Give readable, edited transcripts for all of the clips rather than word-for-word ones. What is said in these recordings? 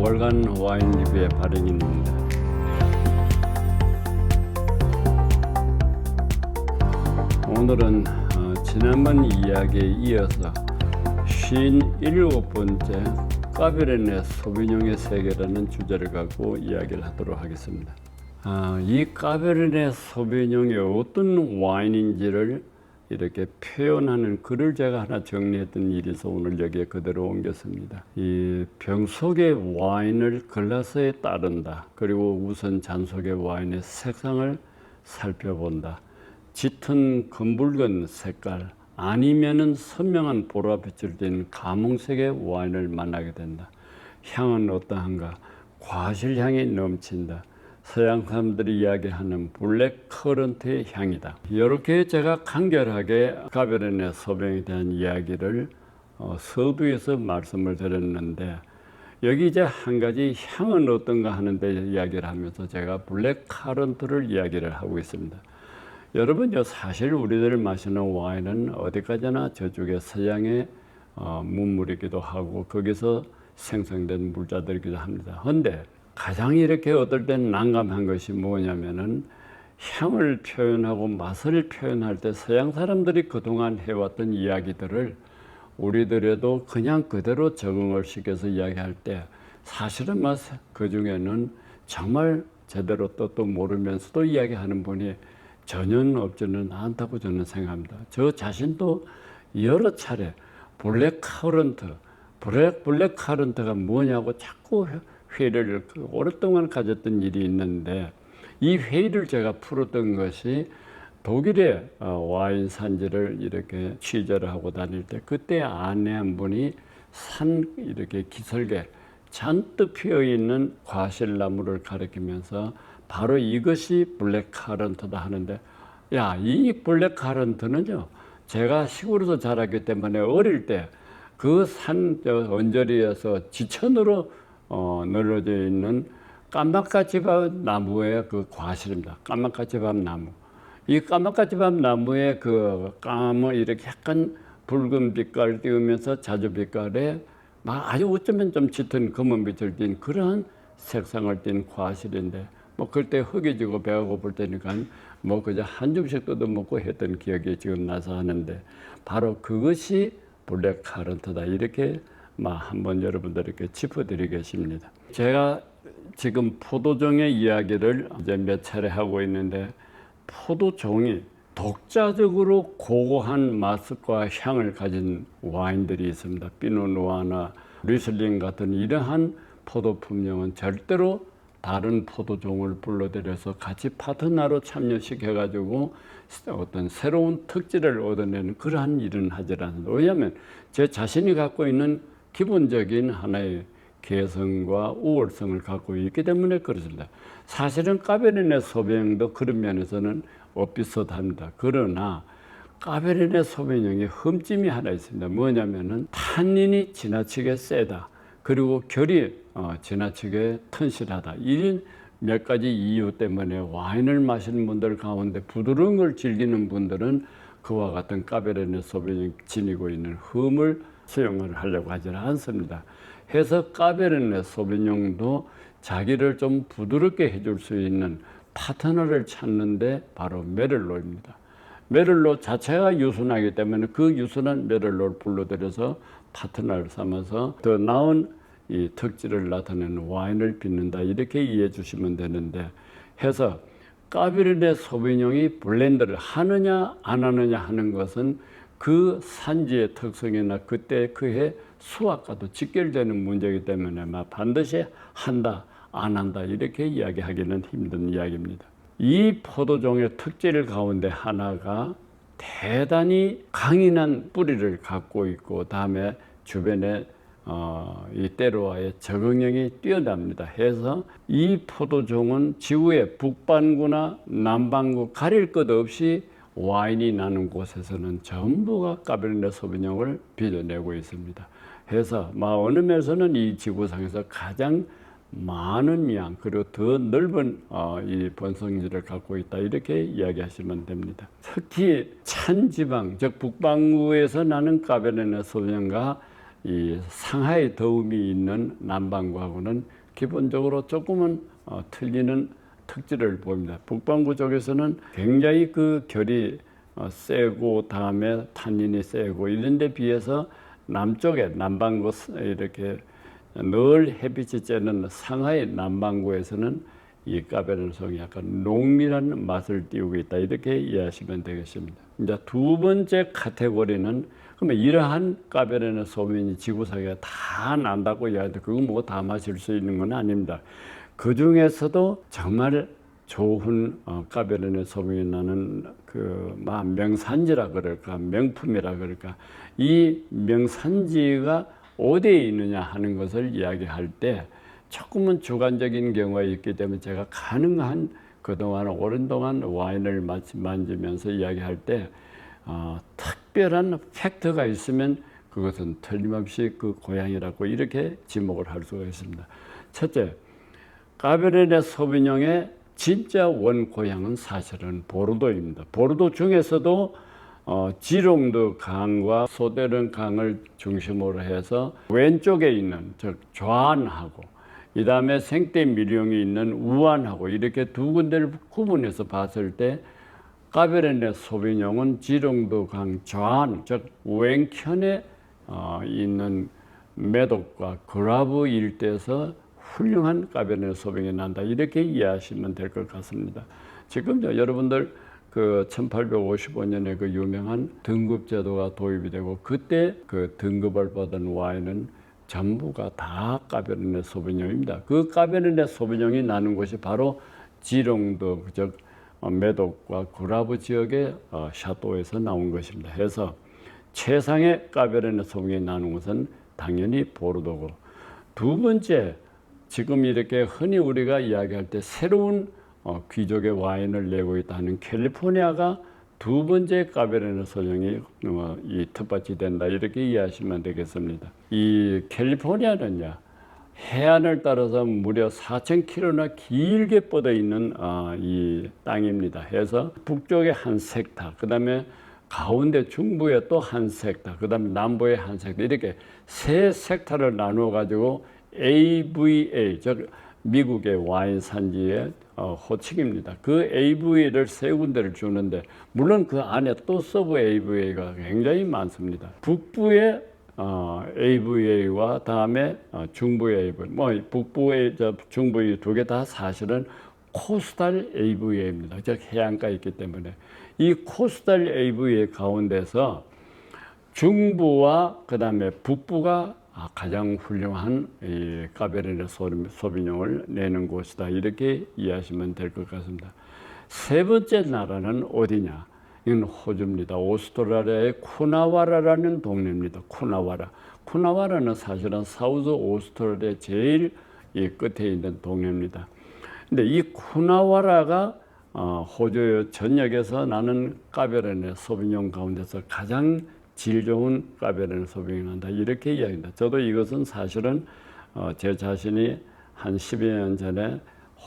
박물관 와인 리뷰의 발행인입니다. 오늘은 지난번 이야기에 이어서 57번째 까베르네 소비뇽의 세계라는 주제를 갖고 이야기를 하도록 하겠습니다. 이 까베르네 소비뇽이 어떤 와인인지를 이렇게 표현하는 글을 제가 하나 정리했던 일이 있어서 오늘 여기에 그대로 옮겼습니다. 이 병 속의 와인을 글라스에 따른다. 그리고 우선 잔 속의 와인의 색상을 살펴본다. 짙은 검붉은 색깔 아니면은 선명한 보라빛을 띤 가몽색의 와인을 만나게 된다. 향은 어떠한가? 과실향이 넘친다. 서양 사람들이 이야기하는 블랙 커런트의 향이다. 이렇게 제가 간결하게 까베르네 소비뇽에 대한 이야기를 서두에서 말씀을 드렸는데, 여기 이제 한 가지 향은 어떤가 하는데 이야기를 하면서 제가 블랙 커런트를 이야기를 하고 있습니다. 여러분, 사실 우리들 마시는 와인은 어디까지나 저쪽에 서양의 문물이기도 하고 거기서 생성된 물자들이기도 합니다. 그런데 가장 이렇게 어떨 땐 난감한 것이 뭐냐면은 향을 표현하고 맛을 표현할 때 서양 사람들이 그동안 해왔던 이야기들을 우리들에도 그냥 그대로 적응을 시켜서 이야기할 때 사실은 그 중에는 정말 제대로 뜻도 모르면서도 이야기하는 분이 전혀 없지는 않다고 저는 생각합니다. 저 자신도 여러 차례 블랙 커런트가 뭐냐고 자꾸 회의를 오랫동안 가졌던 일이 있는데, 이 회의를 제가 풀었던 것이 독일의 와인 산지를 이렇게 취재를 하고 다닐 때 그때 아내 한 분이 이렇게 기슭에 잔뜩 피어 있는 과실나무를 가리키면서 바로 이것이 블랙 커런트다 하는데, 이 블랙 커런트는요, 제가 시골에서 자랐기 때문에 어릴 때 그 산 언저리에서 지천으로 널려져 있는 까마까치밥 나무의 그 과실입니다. 까마까치밥 나무. 이 까마까치밥 나무의 그 까만 이렇게 약간 붉은 빛깔 띄우면서 자주 빛깔에 아주 어쩌면 좀 짙은 검은 빛을 띤 그러한 색상을 띤 과실인데, 그때 허기지고 배가 고플 때니까 그저 한 줌씩 뜯어먹고 했던 기억이 지금 나서 하는데, 바로 그것이 블랙 커런트다. 이렇게 한번 여러분들에게 짚어드리겠습니다. 제가 지금 포도종의 이야기를 이제 몇 차례 하고 있는데, 포도종이 독자적으로 고고한 맛과 향을 가진 와인들이 있습니다. 피노누아나 리슬링 같은 이러한 포도 품종은 절대로 다른 포도종을 불러들여서 같이 파트너로 참여시켜가지고 어떤 새로운 특질을 얻어내는 그러한 일은 하지 않습니다. 왜냐하면 제 자신이 갖고 있는 기본적인 하나의 개성과 우월성을 갖고 있기 때문에 그렇습니다. 사실은 까베르네 소비뇽도 그런 면에서는 비슷합니다. 그러나 까베르네 소비뇽의 흠집이 하나 있습니다. 뭐냐면은 탄닌이 지나치게 세다. 그리고 결이 지나치게 튼실하다. 이런 몇 가지 이유 때문에 와인을 마시는 분들 가운데 부드러운 걸 즐기는 분들은 그와 같은 까베르네 소비뇽이 지니고 있는 흠을 수용을 하려고 하지는 않습니다. 해서 까베르네 소비뇽도 자기를 좀 부드럽게 해줄 수 있는 파트너를 찾는데 바로 메를로입니다. 메를로 자체가 유순하기 때문에 그 유순한 메를로를 불러들여서 파트너를 삼아서 더 나은 이 특질을 나타내는 와인을 빚는다. 이렇게 이해해 주시면 되는데, 해서 까베르네 소비뇽이 블렌드를 하느냐 안 하느냐 하는 것은 그 산지의 특성이나 그때 그해 수확과도 직결되는 문제이기 때문에 반드시 한다 안 한다 이렇게 이야기하기는 힘든 이야기입니다. 이 포도종의 특질 가운데 하나가 대단히 강인한 뿌리를 갖고 있고, 다음에 주변에 이 때로와의 적응력이 뛰어납니다. 해서 이 포도종은 지구의 북반구나 남반구 가릴 것 없이 와인이 나는 곳에서는 전부가 까베르네 소비뇽을 빚어내고 있습니다. 해서 어느 면에서는 이 지구상에서 가장 많은 양 그리고 더 넓은 이 번성지를 갖고 있다 이렇게 이야기하시면 됩니다. 특히 찬 지방 즉 북반구에서 나는 까베르네 소비뇽과 이 상하이 더움이 있는 남반구하고는 기본적으로 조금은 틀리는 특질을 보입니다. 북반구 쪽에서는 굉장히 그 결이 세고 다음에 탄닌이 세고 이런 데 비해서 남쪽에 남반구 이렇게 늘 햇빛이 쬐는 상하이 남반구에서는 이 까베르네송이 약간 농밀한 맛을 띄우고 있다 이렇게 이해하시면 되겠습니다. 이제 두 번째 카테고리는 그러면 이러한 까베르네 소비뇽이 지구상에 다 난다고 이야기하는데 그거 뭐 다 마실 수 있는 건 아닙니다. 그 중에서도 정말 좋은 까베르네 소비뇽이 나는 그 명산지라 그럴까 명품이라 그럴까 이 명산지가 어디에 있느냐 하는 것을 이야기할 때 조금은 주관적인 경우가 있기 때문에 제가 가능한 그동안 오랜 동안 와인을 만지면서 이야기할 때 특별한 팩트가 있으면 그것은 틀림없이 그 고향이라고 이렇게 지목을 할 수가 있습니다. 첫째, 까베르네 소비뇽의 진짜 원 고향은 사실은 보르도입니다. 보르도 중에서도 지롱드 강과 소데른 강을 중심으로 해서 왼쪽에 있는 즉 좌안하고 이 다음에 생떼미령이 있는 우안하고 이렇게 두 군데를 구분해서 봤을 때 까베르네 소비뇽은 지롱드 강 좌안 즉 왼편에 있는 메독과 그라브 일대에서 훌륭한 까베르네 소비뇽이 난다 이렇게 이해하시면 될 것 같습니다. 지금 여러분들 그 1855년에 그 유명한 등급 제도가 도입이 되고 그때 그 등급을 받은 와인은 전부가 다 까베르네 소비뇽입니다. 그 까베르네 소비뇽이 나는 곳이 바로 지롱드 즉 메독과 구라브 지역의 샤또에서 나온 것입니다. 해서 최상의 까베르네 소비뇽이 나는 곳은 당연히 보르도고 두 번째 지금 이렇게 흔히 우리가 이야기할 때 새로운 귀족의 와인을 내고 있다는 캘리포니아가 두 번째 까베르네 소비뇽이 이 텃밭이 된다 이렇게 이해하시면 되겠습니다. 이 캘리포니아는요 해안을 따라서 무려 4,000km나 길게 뻗어 있는 이 땅입니다. 해서 북쪽에 한 섹타, 그 다음에 가운데 중부에 또 한 섹타, 그 다음에 남부에 한 섹타 이렇게 세 섹타를 나누어 가지고 AVA 즉 미국의 와인 산지의 호칭입니다. 그 AVA를 세 군데를 주는데 물론 그 안에 또 서브 AVA가 굉장히 많습니다. 북부의 AVA와 다음에 중부의 AVA, 뭐 북부의 중부의 두 개 다 사실은 코스탈 AVA입니다. 즉 해안가에 있기 때문에 이 코스탈 AVA 가운데서 중부와 그 다음에 북부가 가장 훌륭한 이 까베르네 소비뇽을 내는 곳이다 이렇게 이해하시면 될 것 같습니다. 세 번째 나라는 어디냐? 이건 호주입니다. 오스트레일리아의 쿠나와라라는 동네입니다. 쿠나와라는 사실은 사우스 오스트레일리아 제일 이 끝에 있는 동네입니다. 근데 이 쿠나와라가 호주 전역에서 나는 까베르네 소비뇽 가운데서 가장 질 좋은 까베르네 소비뇽이 난다 이렇게 이야기합니다. 저도 이것은 사실은 제 자신이 한 10여 년 전에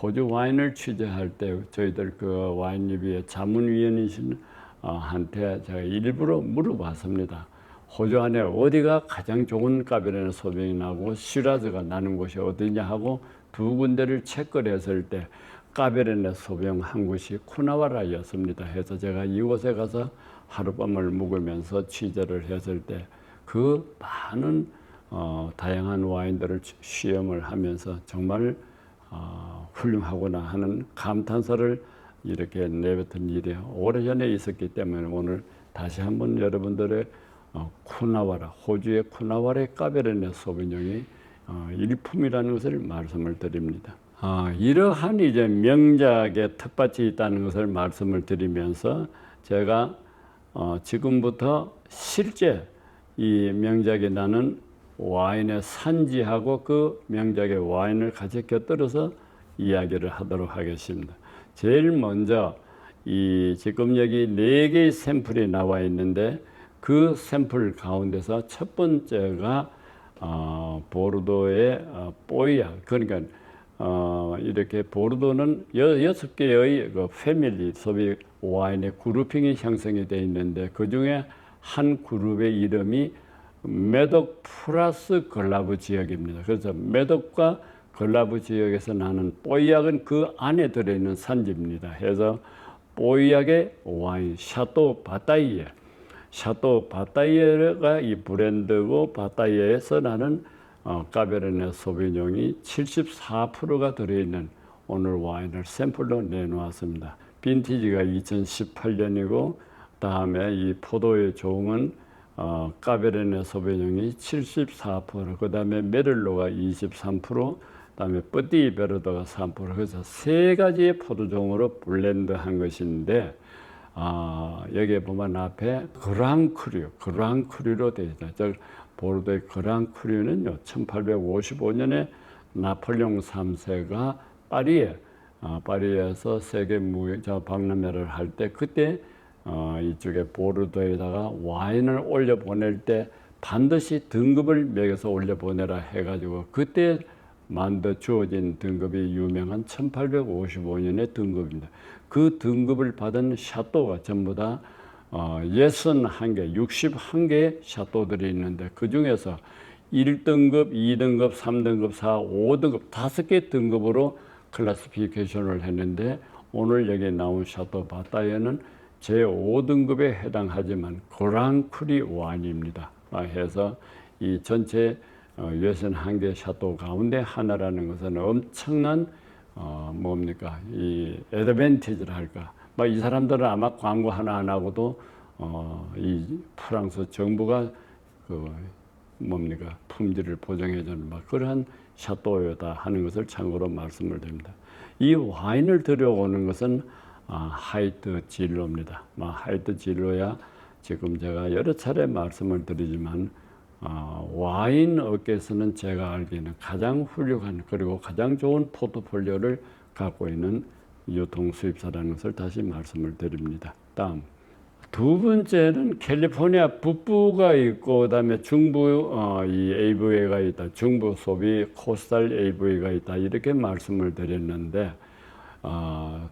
호주 와인을 취재할 때 저희들 그 와인 리뷰의 자문위원이신 한테 제가 일부러 물어봤습니다. 호주 안에 어디가 가장 좋은 까베르네 소비뇽이 나고 시라즈가 나는 곳이 어디냐 하고 두 군데를 체크를 했을 때 까베르네 소비뇽 한 곳이 쿠나와라였습니다. 해서 제가 이곳에 가서 하룻밤을 묵으면서 취재를 했을 때 그 많은 다양한 와인들을 시험을 하면서 정말 훌륭하구나 하는 감탄사를 이렇게 내뱉은 일이 오래전에 있었기 때문에 오늘 다시 한번 여러분들의 쿠나와라, 호주의 쿠나와라의 까베르네 소비뇽이 일품이라는 것을 말씀을 드립니다. 이러한 이제 명작의 텃밭이 있다는 것을 말씀을 드리면서 제가 지금부터 실제 이 명작에 나는 와인의 산지하고 그 명작의 와인을 같이 곁들여서 이야기를 하도록 하겠습니다. 제일 먼저 이 지금 여기 4개의 샘플이 나와 있는데 그 샘플 가운데서 첫 번째가 보르도의 뽀이야. 그러니까 이렇게 보르도는 6개의 그 패밀리 소비 와인의 그룹핑이 형성이 되어 있는데 그 중에 한 그룹의 이름이 메독 플러스 걸라브 지역입니다. 그래서 메독과 걸라브 지역에서 나는 뽀이약은 그 안에 들어있는 산지입니다. 해서 뽀이약의 와인 샤또 바타이에, 샤또 바타이에가 이 브랜드고 바타이에에서 나는 까베르네 소비뇽이 74%가 들어있는 오늘 와인을 샘플로 내놓았습니다. 빈티지가 2018년이고 다음에 이 포도의 종은 까베르네 소비뇽이 74%, 그 다음에 메를로가 23%, 그다음에 뿌띠 베르도가 3%. 그래서 세 가지의 포도종으로 블렌드한 것인데 여기에 보면 앞에 그랑크류로 되어 있다. 즉 보르도의 그랑크류는요 1855년에 나폴레옹 3세가 파리에서 세계 무역 박람회를 할 때 그때 이쪽에 보르도에다가 와인을 올려 보낼 때 반드시 등급을 매겨서 올려 보내라 해가지고 그때 주어진 등급이 유명한 1855년의 등급입니다. 그 등급을 받은 샤또가 전부 다 61개, 61개의 샤또들이 있는데 그 중에서 1등급, 2등급, 3등급, 4, 5등급 5개 등급으로 클래시피케이션을 했는데 오늘 여기 나온 샤또 바타이어는 제5등급에 해당하지만 그랑크리 와인입니다. 해서 이 전체 61개 샤또 가운데 하나라는 것은 엄청난 이 애드밴티지를 할까. 이 사람들은 아마 광고 하나 안 하고도 이 프랑스 정부가 품질을 보장해주는 그러한 샤또요다 하는 것을 참고로 말씀을 드립니다. 이 와인을 들여오는 것은 하이트 진로입니다. 하이트 진로야 지금 제가 여러 차례 말씀을 드리지만 와인 업계에서는 제가 알기에는 가장 훌륭한 그리고 가장 좋은 포트폴리오를 갖고 있는 유통 수입사라는 것을 다시 말씀을 드립니다. 다음 두 번째는 캘리포니아 북부가 있고 그다음에 중부 이 AVA가 있다. 중부 소비 코스탈 AVA가 있다. 이렇게 말씀을 드렸는데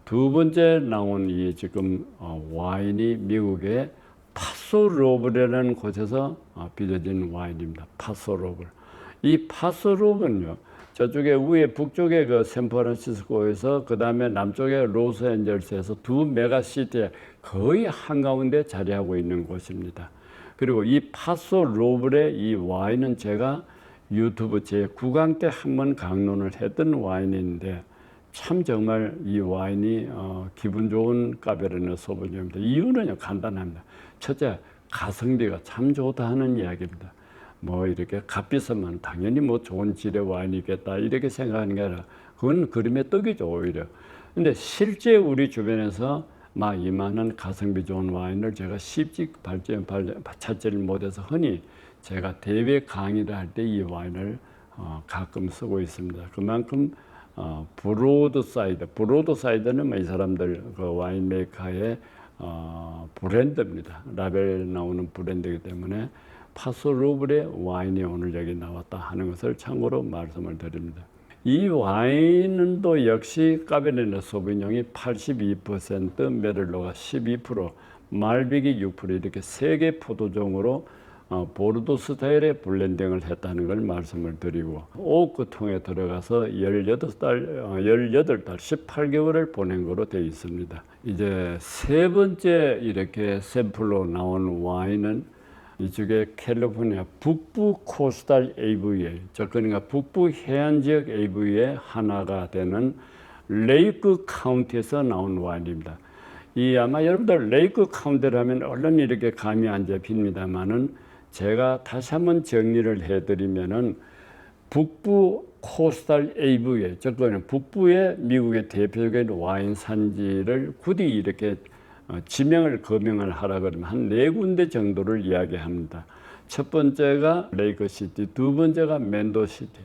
두 번째 나온 이 지금 와인이 미국의 파소로블이라는 곳에서 빚어진 와인입니다. 파소로블. 이 파소로블은요. 저쪽에 위에 북쪽에 그 샌프란시스코에서 그 다음에 남쪽에 로스앤젤레스에서 두 메가시티에 거의 한가운데 자리하고 있는 곳입니다. 그리고 이 파소로블의 이 와인은 제가 유튜브 제 9강 때 한번 강론을 했던 와인인데 참 정말 이 와인이 기분 좋은 까베르네 소비뇽입니다. 이유는요 간단합니다. 첫째 가성비가 참 좋다 하는 이야기입니다. 이렇게 값비싸면 당연히 좋은 질의 와인이겠다 이렇게 생각하는 게 아니라 그건 그림의 떡이죠 오히려. 근데 실제 우리 주변에서 이만한 가성비 좋은 와인을 제가 쉽게 찾지를 못해서 흔히 제가 대외 강의를 할 때 이 와인을 가끔 쓰고 있습니다. 그만큼 브로드사이드는 이 사람들 그 와인 메이커의 브랜드입니다. 라벨 나오는 브랜드이기 때문에 파소로블의 와인이 오늘 여기 나왔다 하는 것을 참고로 말씀을 드립니다. 이 와인은 또 역시 까베르네 소비뇽이 82%, 메를로가 12%, 말빅이 6% 이렇게 세 개 포도종으로 보르도 스타일의 블렌딩을 했다는 걸 말씀을 드리고 오크통에 들어가서 18달, 18개월을 보낸 거로 되어 있습니다. 이제 세 번째 이렇게 샘플로 나온 와인은 이쪽에 캘리포니아 북부 코스탈 AVA, 그러니까 북부 해안 지역 AVA의 하나가 되는 레이크 카운티에서 나온 와인입니다. 아마 여러분들 레이크 카운티라면 얼른 이렇게 감이 안 잡힙니다만은 제가 다시 한번 정리를 해드리면은 북부 코스탈 AVA, 그러니까 북부의 미국의 대표적인 와인 산지를 굳이 이렇게 지명을 거명을 하라 그러면 한 4군데 정도를 이야기합니다. 첫 번째가 레이크시티, 두 번째가 맨도시티,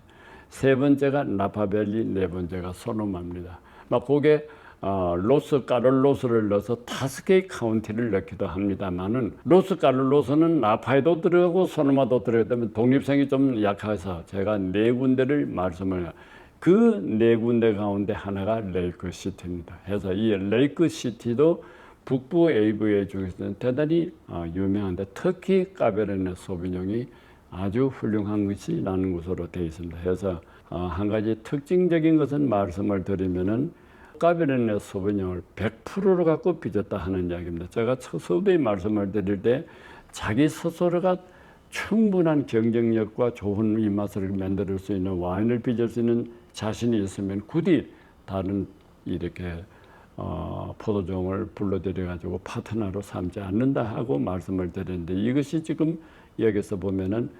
세 번째가 나파밸리, 네 번째가 소노마입니다. 거기에 로스카를로스를 넣어서 5개의 카운티를 넣기도 합니다만은 로스카를로스는 나파에도 들어가고 소노마도 들어가기 때문에 독립성이 좀 약해서 제가 4군데를 말씀을 그 4군데 가운데 하나가 레이크시티입니다. 그래서 이 레이크시티도 북부 AVA 중에서는 대단히 유명한데 특히 까베르네 소비뇽이 아주 훌륭한 것이라는 것으로 되어 있습니다. 그래서 한 가지 특징적인 것은 말씀을 드리면은 까베르네 소비뇽을 100%로 갖고 빚었다 하는 이야기입니다. 제가 서두에 말씀을 드릴 때 자기 스스로가 충분한 경쟁력과 좋은 입맛을 만들 수 있는 와인을 빚을 수 있는 자신이 있으면 굳이 다른 이렇게 포도종을 불러들여 가지고 파트너로 삼지 않는다 하고 말씀을 드렸는데, 이것이 지금 여기서 보면은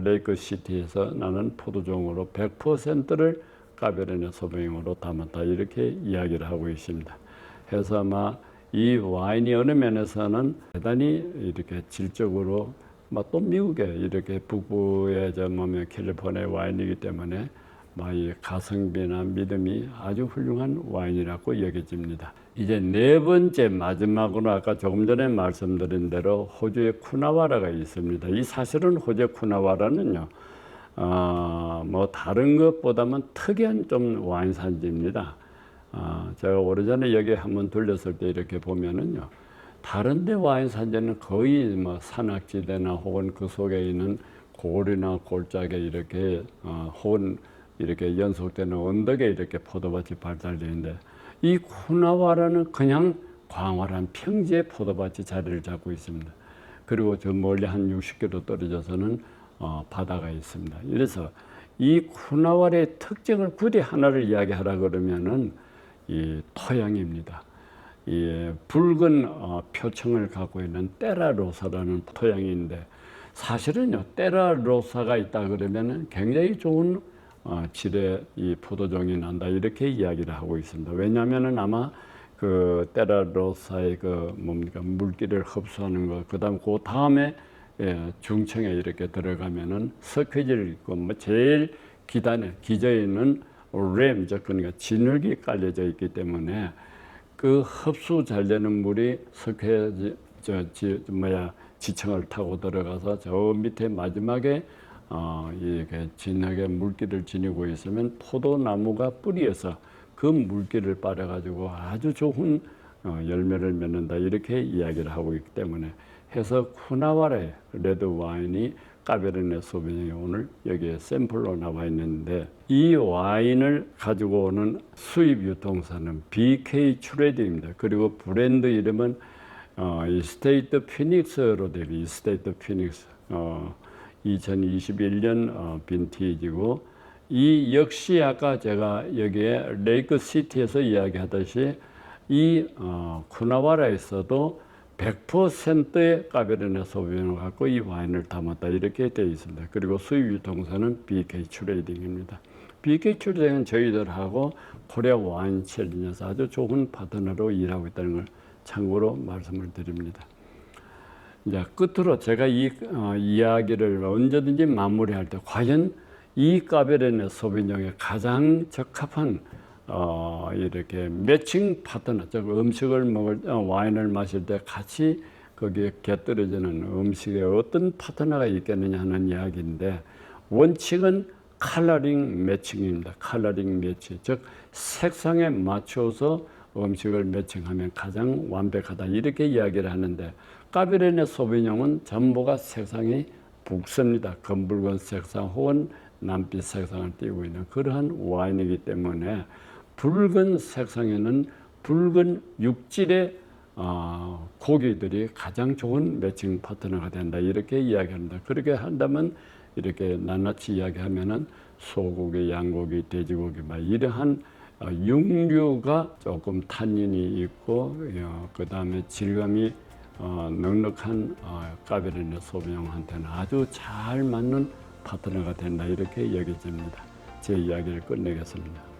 레이크 시티에서 나는 포도종으로 100%를 까베르네 소비뇽으로 담았다, 이렇게 이야기를 하고 있습니다. 그래서 아마 이 와인이 어느 면에서는 대단히 이렇게 질적으로 또 미국에 이렇게 북부의 캘리포니아 와인이기 때문에 이 가성비나 믿음이 아주 훌륭한 와인이라고 여겨집니다. 이제 네 번째 마지막으로 아까 조금 전에 말씀드린 대로 호주의 쿠나와라가 있습니다. 이 사실은 호주의 쿠나와라는요, 다른 것보다는 특이한 좀 와인 산지입니다. 제가 오래전에 여기 한번 들렸을 때 이렇게 보면은요, 다른 데 와인 산지는 거의 산악지대나 혹은 그 속에 있는 골이나 골짜기에 이렇게 혹은 이렇게 연속되는 언덕에 이렇게 포도밭이 발달되어 있는데, 이 쿠나와라는 그냥 광활한 평지에 포도밭이 자리를 잡고 있습니다. 그리고 저 멀리 한 60km 떨어져서는 바다가 있습니다. 그래서 이 쿠나와의 특징을 굳이 하나를 이야기하라 그러면은 이 토양입니다. 이 붉은 표층을 갖고 있는 테라로사라는 토양인데, 사실은요, 테라로사가 있다 그러면은 굉장히 좋은 질의 이 포도종이 난다, 이렇게 이야기를 하고 있습니다. 왜냐하면은 아마 그 테라로사의 물기를 흡수하는 것, 그다음 그 다음에 중층에 이렇게 들어가면은 석회질 있고 제일 기저에 있는 램, 그러니까 진흙이 깔려져 있기 때문에 그 흡수 잘 되는 물이 지층을 타고 들어가서 저 밑에 마지막에 이렇게 진흙에 물기를 지니고 있으면 포도나무가 뿌리에서 그 물기를 빨아가지고 아주 좋은 열매를 맺는다, 이렇게 이야기를 하고 있기 때문에 해서 쿠나와라의 레드 와인이 까베르네 소비뇽이 오늘 여기에 샘플로 나와 있는데, 이 와인을 가지고 오는 수입 유통사는 BK 추레딩입니다. 그리고 브랜드 이름은 이스테이트 피닉스로 되어 있습니다. 이스테이트 피닉스 2021년 빈티지고, 이 역시 아까 제가 여기에 레이크 시티에서 이야기하듯이 이 쿠나와라에서도 100%의 까베르네 소비뇽을 갖고 이 와인을 담았다, 이렇게 되어 있습니다. 그리고 수입 유통사는 BK 트레이딩입니다. BK 트레이딩은 저희들하고 코리아 와인 챌린저에서 아주 좋은 파트너로 일하고 있다는 걸 참고로 말씀을 드립니다. 이제 끝으로 제가 이 이야기를 언제든지 마무리할 때 과연 이 까베르네 소비뇽에 가장 적합한 이렇게 매칭 파트너, 즉 음식을 와인을 마실 때 같이 거기에 곁들여지는 음식에 어떤 파트너가 있겠느냐 하는 이야기인데, 원칙은 컬러링 매칭입니다. 컬러링 매치, 즉 색상에 맞춰서 음식을 매칭하면 가장 완벽하다, 이렇게 이야기를 하는데, 까베르네 소비뇽은 전부가 색상이 붉습니다. 검붉은 색상 혹은 남빛 색상을 띠고 있는 그러한 와인이기 때문에 붉은 색상에는 붉은 육질의 고기들이 가장 좋은 매칭 파트너가 된다, 이렇게 이야기합니다. 그렇게 한다면 이렇게 낱낱이 이야기하면은 소고기, 양고기, 돼지고기 이러한 육류가 조금 탄닌이 있고 그 다음에 질감이 넉넉한 까베르네 소비뇽한테는 아주 잘 맞는 파트너가 된다, 이렇게 여겨집니다. 제 이야기를 끝내겠습니다.